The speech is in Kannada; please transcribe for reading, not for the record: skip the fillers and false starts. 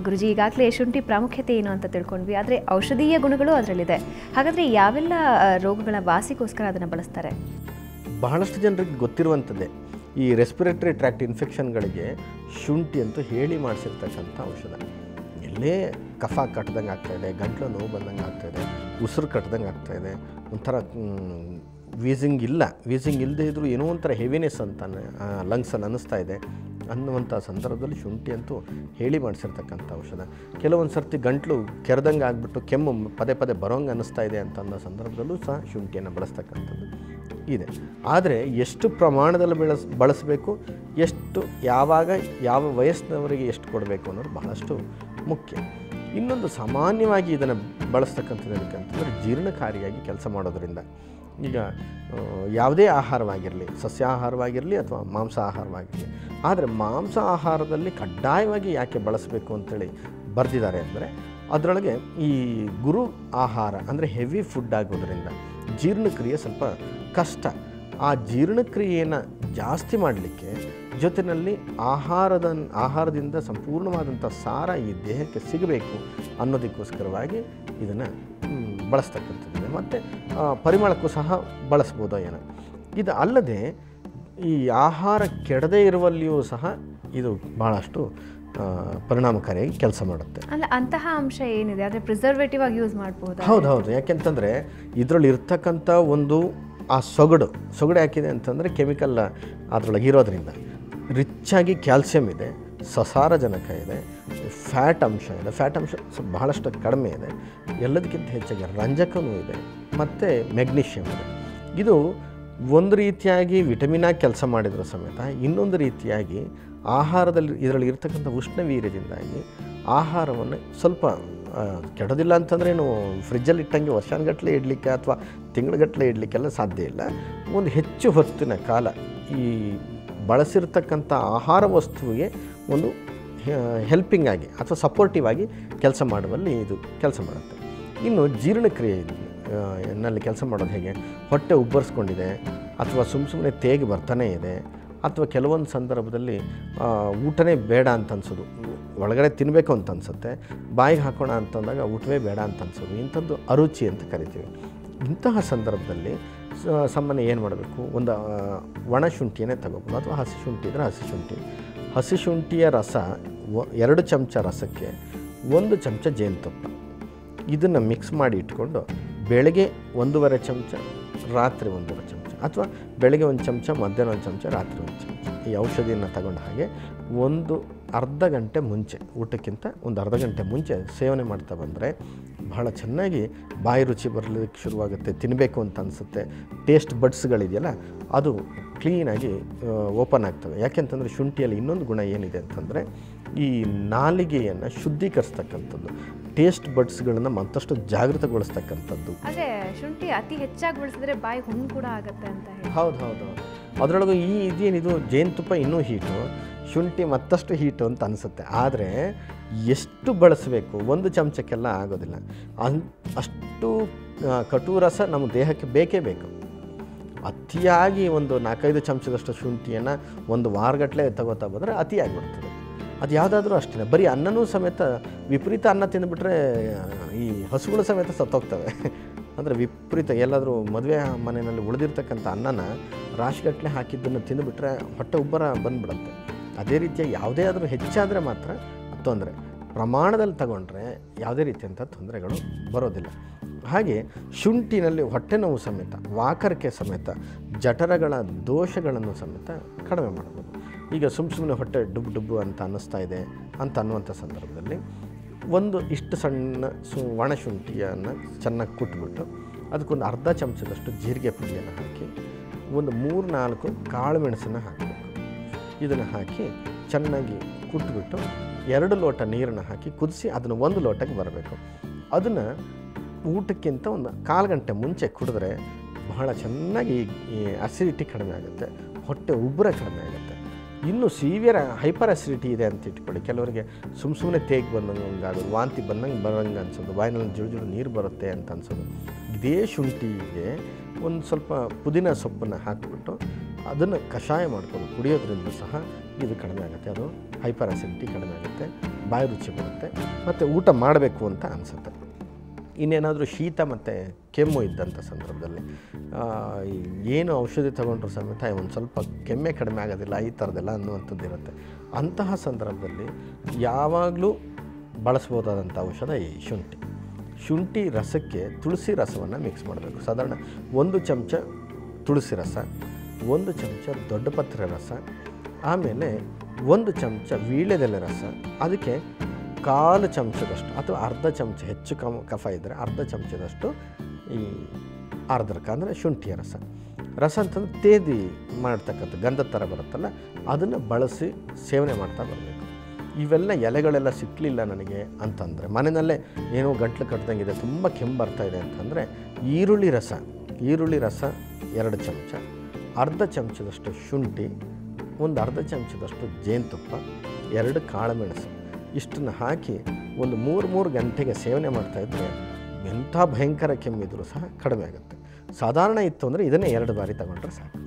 ಗುರುಜಿ, ಈಗಾಗಲೇ ಶುಂಠಿ ಪ್ರಾಮುಖ್ಯತೆ ಏನು ಅಂತ ತಿಳ್ಕೊಂಡ್ವಿ, ಆದರೆ ಔಷಧೀಯ ಗುಣಗಳು ಅದರಲ್ಲಿದೆ. ಹಾಗಾದರೆ ಯಾವೆಲ್ಲ ರೋಗಗಳ ವಾಸಿಗೋಸ್ಕರ ಅದನ್ನು ಬಳಸ್ತಾರೆ? ಬಹಳಷ್ಟು ಜನರಿಗೆ ಗೊತ್ತಿರುವಂಥದ್ದೇ, ಈ ರೆಸ್ಪಿರೇಟರಿ ಟ್ರ್ಯಾಕ್ಟ್ ಇನ್ಫೆಕ್ಷನ್ಗಳಿಗೆ ಶುಂಠಿ ಅಂತೂ ಹೇಳಿ ಮಾಡಿಸಿರ್ತಕ್ಕಂಥ ಔಷಧ. ಎಲ್ಲೇ ಕಫ ಕಟ್ಟದಂಗೆ ಆಗ್ತಾಯಿದೆ, ಗಂಟ್ಲು ನೋವು ಬಂದಂಗೆ ಆಗ್ತಾಯಿದೆ, ಉಸಿರು ಕಟ್ಟದಂಗೆ ಆಗ್ತಾಯಿದೆ, ಒಂಥರ ವೀಸಿಂಗ್ ಇಲ್ಲದೇ ಇದ್ದರೂ ಏನೋ ಒಂಥರ ಹೆವಿನೆಸ್ ಅಂತ ಲಂಗ್ಸಲ್ಲಿ ಅನ್ನಿಸ್ತಾ ಇದೆ ಅನ್ನುವಂಥ ಸಂದರ್ಭದಲ್ಲಿ ಶುಂಠಿ ಅಂತೂ ಹೇಳಿ ಮಾಡಿಸಿರ್ತಕ್ಕಂಥ ಔಷಧ. ಕೆಲವೊಂದು ಸರ್ತಿ ಗಂಟ್ಲು ಕೆರೆದಂಗೆ ಆಗಿಬಿಟ್ಟು ಕೆಮ್ಮು ಪದೇ ಪದೇ ಬರೋಂಗೆ ಅನ್ನಿಸ್ತಾ ಇದೆ ಅಂತ ಅನ್ನೋ ಸಂದರ್ಭದಲ್ಲೂ ಸಹ ಶುಂಠಿಯನ್ನು ಬಳಸ್ತಕ್ಕಂಥದ್ದು ಇದೆ. ಆದರೆ ಎಷ್ಟು ಪ್ರಮಾಣದಲ್ಲಿ ಬಳಸಬೇಕು, ಎಷ್ಟು ಯಾವಾಗ ಯಾವ ವಯಸ್ಸಿನವರಿಗೆ ಎಷ್ಟು ಕೊಡಬೇಕು ಅನ್ನೋದು ಬಹಳಷ್ಟು ಮುಖ್ಯ. ಇನ್ನೊಂದು ಸಾಮಾನ್ಯವಾಗಿ ಇದನ್ನು ಬಳಸ್ತಕ್ಕಂಥದ್ದು ಏನಕ್ಕಂತಂದರೆ ಜೀರ್ಣಕಾರಿಯಾಗಿ ಕೆಲಸ ಮಾಡೋದರಿಂದ. ಈಗ ಯಾವುದೇ ಆಹಾರವಾಗಿರಲಿ, ಸಸ್ಯಾಹಾರವಾಗಿರಲಿ ಅಥವಾ ಮಾಂಸಾಹಾರವಾಗಿರಲಿ, ಆದರೆ ಮಾಂಸ ಆಹಾರದಲ್ಲಿ ಕಡ್ಡಾಯವಾಗಿ ಯಾಕೆ ಬಳಸಬೇಕು ಅಂತೇಳಿ ಬರೆದಿದ್ದಾರೆ ಅಂದರೆ ಅದರೊಳಗೆ ಈ ಗುರು ಆಹಾರ ಅಂದರೆ ಹೆವಿ ಫುಡ್ ಆಗೋದ್ರಿಂದ ಜೀರ್ಣಕ್ರಿಯೆ ಸ್ವಲ್ಪ ಕಷ್ಟ. ಆ ಜೀರ್ಣಕ್ರಿಯೆಯನ್ನು ಜಾಸ್ತಿ ಮಾಡಲಿಕ್ಕೆ ಜೊತೆಯಲ್ಲಿ ಆಹಾರದಿಂದ ಸಂಪೂರ್ಣವಾದಂಥ ಸಾರ ಈ ದೇಹಕ್ಕೆ ಸಿಗಬೇಕು ಅನ್ನೋದಕ್ಕೋಸ್ಕರವಾಗಿ ಇದನ್ನು ಬಳಸ್ತಕ್ಕಂಥದ್ದಿದೆ. ಮತ್ತು ಪರಿಮಳಕ್ಕೂ ಸಹ ಬಳಸ್ಬೋದೋ ಏನೋ. ಇದು ಅಲ್ಲದೆ ಈ ಆಹಾರ ಕೆಡದೇ ಇರುವಲ್ಲಿಯೂ ಸಹ ಇದು ಭಾಳಷ್ಟು ಪರಿಣಾಮಕಾರಿಯಾಗಿ ಕೆಲಸ ಮಾಡುತ್ತೆ. ಅಲ್ಲ, ಅಂತಹ ಅಂಶ ಏನಿದೆ? ಆದರೆ ಪ್ರಿಸರ್ವೇಟಿವ್ ಆಗಿ ಯೂಸ್ ಮಾಡ್ಬೋದು. ಹೌದು. ಯಾಕೆಂತಂದರೆ ಇದರಲ್ಲಿ ಇರ್ತಕ್ಕಂಥ ಒಂದು ಆ ಸೊಗಡು ಯಾಕಿದೆ ಅಂತಂದರೆ ಕೆಮಿಕಲ್ ಅದರೊಳಗೆ ಇರೋದ್ರಿಂದ ರಿಚ್ಚಾಗಿ ಕ್ಯಾಲ್ಸಿಯಂ ಇದೆ, ಸಸಾರಜನಕ ಇದೆ, ಫ್ಯಾಟ್ ಅಂಶ ಬಹಳಷ್ಟು ಕಡಿಮೆ ಇದೆ, ಎಲ್ಲದಕ್ಕಿಂತ ಹೆಚ್ಚಾಗಿ ರಂಜಕವೂ ಇದೆ ಮತ್ತು ಮೆಗ್ನೀಷಿಯಮ್ ಇದೆ. ಇದು ಒಂದು ರೀತಿಯಾಗಿ ವಿಟಮಿನಾಗಿ ಕೆಲಸ ಮಾಡಿದರೂ ಸಮೇತ ಇನ್ನೊಂದು ರೀತಿಯಾಗಿ ಆಹಾರದಲ್ಲಿ ಇದರಲ್ಲಿ ಇರ್ತಕ್ಕಂಥ ಉಷ್ಣವೀರ್ಯದಿಂದಾಗಿ ಆಹಾರವನ್ನು ಸ್ವಲ್ಪ ಕೆಡೋದಿಲ್ಲ ಅಂತಂದ್ರೇನು, ಫ್ರಿಜ್ಜಲ್ಲಿ ಇಟ್ಟಂಗೆ ವರ್ಷಾನುಗಟ್ಟಲೆ ಇಡಲಿಕ್ಕೆ ಅಥವಾ ತಿಂಗಳುಗಟ್ಟಲೆ ಇಡಲಿಕ್ಕೆಲ್ಲ ಸಾಧ್ಯ ಇಲ್ಲ. ಒಂದು ಹೆಚ್ಚು ಹೊತ್ತಿನ ಕಾಲ ಈ ಬಳಸಿರ್ತಕ್ಕಂಥ ಆಹಾರ ವಸ್ತುವಿಗೆ ಒಂದು ಹೆಲ್ಪಿಂಗ್ ಆಗಿ ಅಥವಾ ಸಪೋರ್ಟಿವ್ ಆಗಿ ಕೆಲಸ ಮಾಡುವಲ್ಲಿ ಇದು ಕೆಲಸ ಮಾಡುತ್ತೆ. ಇನ್ನು ಜೀರ್ಣಕ್ರಿಯೆಯಲ್ಲಿ ಕೆಲಸ ಮಾಡೋದು ಹೇಗೆ? ಹೊಟ್ಟೆ ಉಬ್ಬರಿಸ್ಕೊಂಡಿದೆ ಅಥವಾ ಸುಮ್ಮನೆ ತೇಗಿ ಬರ್ತಾನೆ ಇದೆ, ಅಥವಾ ಕೆಲವೊಂದು ಸಂದರ್ಭದಲ್ಲಿ ಊಟನೇ ಬೇಡ ಅಂತ ಅನ್ಸೋದು, ಒಳಗಡೆ ತಿನ್ನಬೇಕು ಅಂತ ಅನಿಸುತ್ತೆ, ಬಾಯಿಗೆ ಹಾಕೋಣ ಅಂತಂದಾಗ ಊಟವೇ ಬೇಡ ಅಂತ ಅನ್ಸೋದು, ಇಂಥದ್ದು ಅರುಚಿ ಅಂತ ಕರಿತೀವಿ. ಇಂತಹ ಸಂದರ್ಭದಲ್ಲಿ ಸಾಮಾನ್ಯ ಏನು ಮಾಡಬೇಕು? ಒಂದು ಒಣ ಶುಂಠಿಯನ್ನೇ ತಗೋಬೋದು, ಅಥವಾ ಹಸಿ ಶುಂಠಿ ಇದ್ದರೆ ಹಸಿ ಶುಂಠಿಯ ರಸ 2 ಚಮಚ ರಸಕ್ಕೆ 1 ಚಮಚ ಜೇನುತುಪ್ಪ, ಇದನ್ನು ಮಿಕ್ಸ್ ಮಾಡಿ ಇಟ್ಕೊಂಡು ಬೆಳಗ್ಗೆ 1.5 ಚಮಚ, ರಾತ್ರಿ 1.5 ಚಮಚ, ಅಥವಾ ಬೆಳಗ್ಗೆ 1 ಚಮಚ, ಮಧ್ಯಾಹ್ನ 1 ಚಮಚ, ರಾತ್ರಿ 1 ಚಮಚ ಈ ಔಷಧಿಯನ್ನು ತಗೊಂಡ ಹಾಗೆ ಒಂದು ಅರ್ಧ ಗಂಟೆ ಮುಂಚೆ, ಊಟಕ್ಕಿಂತ ಒಂದು ಅರ್ಧ ಗಂಟೆ ಮುಂಚೆ ಸೇವನೆ ಮಾಡ್ತಾ ಬಂದರೆ ಬಹಳ ಚೆನ್ನಾಗಿ ಬಾಯಿ ರುಚಿ ಬರಲಿಕ್ಕೆ ಶುರುವಾಗುತ್ತೆ, ತಿನ್ನಬೇಕು ಅಂತ ಅನಿಸುತ್ತೆ. ಟೇಸ್ಟ್ ಬಡ್ಸ್ಗಳಿದೆಯಲ್ಲ ಅದು ಕ್ಲೀನಾಗಿ ಓಪನ್ ಆಗ್ತವೆ. ಯಾಕೆಂತಂದರೆ ಶುಂಠಿಯಲ್ಲಿ ಇನ್ನೊಂದು ಗುಣ ಏನಿದೆ ಅಂತಂದರೆ ಈ ನಾಲಿಗೆಯನ್ನು ಶುದ್ಧೀಕರಿಸ್ತಕ್ಕಂಥದ್ದು, ಟೇಸ್ಟ್ ಬಡ್ಸ್ಗಳನ್ನು ಮತ್ತಷ್ಟು ಜಾಗೃತಗೊಳಿಸ್ತಕ್ಕಂಥದ್ದು. ಅದೇ ಶುಂಠಿ ಅತಿ ಹೆಚ್ಚಾಗಿ ಬಳಸಿದ್ರೆ ಬಾಯಿ ಹುಣ್ಣು ಕೂಡ ಆಗುತ್ತೆ ಅಂತ ಹೇಳಿ. ಹೌದು. ಅದರೊಳಗೂ ಇದೇನಿದು ಜೇನುತುಪ್ಪ ಇನ್ನೂ ಹೀಟು, ಶುಂಠಿ ಮತ್ತಷ್ಟು ಹೀಟು ಅಂತ ಅನಿಸುತ್ತೆ. ಆದರೆ ಎಷ್ಟು ಬಳಸಬೇಕು? 1 ಚಮಚಕ್ಕೆಲ್ಲ ಆಗೋದಿಲ್ಲ. ಅಷ್ಟು ಕಟು ರಸ ನಮ್ಮ ದೇಹಕ್ಕೆ ಬೇಕೇ ಬೇಕು. ಅತಿಯಾಗಿ ಒಂದು 4-5 ಚಮಚದಷ್ಟು ಶುಂಠಿಯನ್ನು ಒಂದು ವಾರಗಟ್ಟಲೆ ತಗೋತಾ ಬಂದರೆ ಅತಿಯಾಗಿಬಿಡ್ತದೆ. ಅದು ಯಾವುದಾದ್ರೂ ಅಷ್ಟೇ. ಬರೀ ಅನ್ನನೂ ಸಮೇತ ವಿಪರೀತ ಅನ್ನ ತಿಂದುಬಿಟ್ರೆ ಈ ಹಸುಗಳು ಸಮೇತ ಸತ್ತೋಗ್ತವೆ. ಅಂದರೆ ವಿಪರೀತ ಎಲ್ಲಾದರೂ ಮದುವೆ ಮನೆಯಲ್ಲಿ ಉಳಿದಿರ್ತಕ್ಕಂಥ ಅನ್ನನ ರಾಶಿಗಟ್ಟಲೆ ಹಾಕಿದ್ದನ್ನು ತಿಂದುಬಿಟ್ರೆ ಹೊಟ್ಟೆ ಉಬ್ಬರ ಬಂದುಬಿಡುತ್ತೆ. ಅದೇ ರೀತಿಯಾಗಿ ಯಾವುದೇ ಆದರೂ ಹೆಚ್ಚಾದರೆ ಮಾತ್ರ ತೊಂದರೆ, ಪ್ರಮಾಣದಲ್ಲಿ ತಗೊಂಡ್ರೆ ಯಾವುದೇ ರೀತಿಯಂಥ ತೊಂದರೆಗಳು ಬರೋದಿಲ್ಲ. ಹಾಗೆ ಶುಂಠಿನಲ್ಲಿ ಹೊಟ್ಟೆ ನೋವು ಸಮೇತ, ವಾಕರಿಕೆ ಸಮೇತ, ಜಠರಗಳ ದೋಷಗಳನ್ನು ಸಮೇತ ಕಡಿಮೆ ಮಾಡ್ಬೋದು. ಈಗ ಸುಮ್ಮನೆ ಹೊಟ್ಟೆ ಡುಬ್ಬು ಅಂತ ಅನ್ನಿಸ್ತಾ ಇದೆ ಅಂತ ಅನ್ನುವಂಥ ಸಂದರ್ಭದಲ್ಲಿ ಇಷ್ಟು ಸಣ್ಣ ಒಣ ಶುಂಠಿಯನ್ನು ಚೆನ್ನಾಗಿ ಕುಟ್ಬಿಟ್ಟು ಅದಕ್ಕೊಂದು ಅರ್ಧ ಚಮಚದಷ್ಟು ಜೀರಿಗೆ ಪುಡಿಯನ್ನು ಹಾಕಿ 3-4 ಕಾಳು ಮೆಣಸನ್ನು ಹಾಕಬೇಕು. ಇದನ್ನು ಹಾಕಿ ಚೆನ್ನಾಗಿ ಕುಟ್ಬಿಟ್ಟು 2 ಲೋಟ ನೀರನ್ನು ಹಾಕಿ ಕುದಿಸಿ ಅದನ್ನು 1 ಲೋಟಕ್ಕೆ ಬರಬೇಕು. ಅದನ್ನು ಊಟಕ್ಕಿಂತ ಒಂದು 1/4 ಗಂಟೆ ಮುಂಚೆ ಕುಡಿದ್ರೆ ಬಹಳ ಚೆನ್ನಾಗಿ ಈ ಅಸಿಡಿಟಿ ಕಡಿಮೆ ಆಗುತ್ತೆ, ಹೊಟ್ಟೆ ಉಬ್ಬರ ಕಡಿಮೆ ಆಗುತ್ತೆ. ಇನ್ನು ಸಿವಿಯರ್ ಹೈಪರ್ ಅಸಿಡಿಟಿ ಇದೆ ಅಂತ ಇಟ್ಕೊಳ್ಳಿ, ಕೆಲವರಿಗೆ ಸುಮ್ಮನೆ ತೇಗಿ ಬಂದಂಗೆ ಆಗೋದು, ವಾಂತಿ ಬರಂಗೆ ಅನ್ಸೋದು, ಬಾಯಿನಲ್ಲಿ ಜುಳು ನೀರು ಬರುತ್ತೆ ಅಂತ ಅನ್ಸೋದು. ಇದೇ ಶುಂಠಿಗೆ ಒಂದು ಸ್ವಲ್ಪ ಪುದೀನ ಸೊಪ್ಪನ್ನು ಹಾಕಿಬಿಟ್ಟು ಅದನ್ನು ಕಷಾಯ ಮಾಡಿಕೊಂಡು ಕುಡಿಯೋದ್ರಿಂದ ಸಹ ಇದು ಕಡಿಮೆ ಆಗುತ್ತೆ. ಅದು ಹೈಪರ್ ಅಸಿಡಿಟಿ ಕಡಿಮೆ ಆಗುತ್ತೆ, ಬಾಯಿ ರುಚಿ ಬರುತ್ತೆ, ಮತ್ತು ಊಟ ಮಾಡಬೇಕು ಅಂತ ಅನಿಸುತ್ತೆ. ಇನ್ನೇನಾದರೂ ಶೀತ ಮತ್ತು ಕೆಮ್ಮು ಇದ್ದಂಥ ಸಂದರ್ಭದಲ್ಲಿ ಏನು ಔಷಧಿ ತೊಗೊಂಡ್ರೂ ಸಮೇತ ಒಂದು ಸ್ವಲ್ಪ ಕೆಮ್ಮೆ ಕಡಿಮೆ ಆಗೋದಿಲ್ಲ, ಈ ಥರದ್ದೆಲ್ಲ ಅನ್ನುವಂಥದ್ದು ಇರುತ್ತೆ. ಅಂತಹ ಸಂದರ್ಭದಲ್ಲಿ ಯಾವಾಗಲೂ ಬಳಸ್ಬೋದಾದಂಥ ಔಷಧ ಈ ಶುಂಠಿ ರಸಕ್ಕೆ ತುಳಸಿ ರಸವನ್ನು ಮಿಕ್ಸ್ ಮಾಡಬೇಕು. ಸಾಧಾರಣ 1 ಚಮಚ ತುಳಸಿ ರಸ, 1 ಚಮಚ ದೊಡ್ಡಪತ್ರೆ ರಸ, ಆಮೇಲೆ 1 ಚಮಚ ವೀಳ್ಯದೆಲೆ ರಸ, ಅದಕ್ಕೆ 1/4 ಚಮಚದಷ್ಟು ಅಥವಾ ಅರ್ಧ ಚಮಚ, ಹೆಚ್ಚು ಕಫ ಇದ್ದರೆ ಅರ್ಧ ಚಮಚದಷ್ಟು ಈ ಆರ್ದ್ರಕ ಅಂದರೆ ಶುಂಠಿಯ ರಸ ಅಂತಂದ್ರೆ ತೇದಿ ಮಾಡ್ತಕ್ಕಂಥ ಗಂಧದ ಥರ ಬರುತ್ತಲ್ಲ, ಅದನ್ನು ಬಳಸಿ ಸೇವನೆ ಮಾಡ್ತಾ ಬರಬೇಕು. ಇವೆಲ್ಲ ಎಲೆಗಳೆಲ್ಲ ಸಿಕ್ಕಲಿಲ್ಲ ನನಗೆ ಅಂತಂದರೆ, ಮನೆಯಲ್ಲೇ ಏನೋ ಗಂಟ್ಲು ಕಟ್ಟಿದಂಗಿದೆ, ತುಂಬ ಕೆಮ್ಮು ಬರ್ತಾಯಿದೆ ಅಂತಂದರೆ ಈರುಳ್ಳಿ ರಸ 2 ಚಮಚ, ಅರ್ಧ ಚಮಚದಷ್ಟು ಶುಂಠಿ, ಒಂದು ಅರ್ಧ ಚಮಚದಷ್ಟು ಜೇನುತುಪ್ಪ, 2 ಕಾಳುಮೆಣಸು, ಇಷ್ಟನ್ನು ಹಾಕಿ ಒಂದು 3 ಗಂಟೆಗೆ ಸೇವನೆ ಮಾಡ್ತಾಯಿದ್ರೆ ಎಂಥ ಭಯಂಕರ ಕೆಮ್ಮಿದ್ರೂ ಸಹ ಕಡಿಮೆ ಆಗುತ್ತೆ. ಸಾಧಾರಣ ಇತ್ತು ಅಂದರೆ ಇದನ್ನೇ 2 ಬಾರಿ ತಗೊಂಡ್ರೆ ಸಾಕು.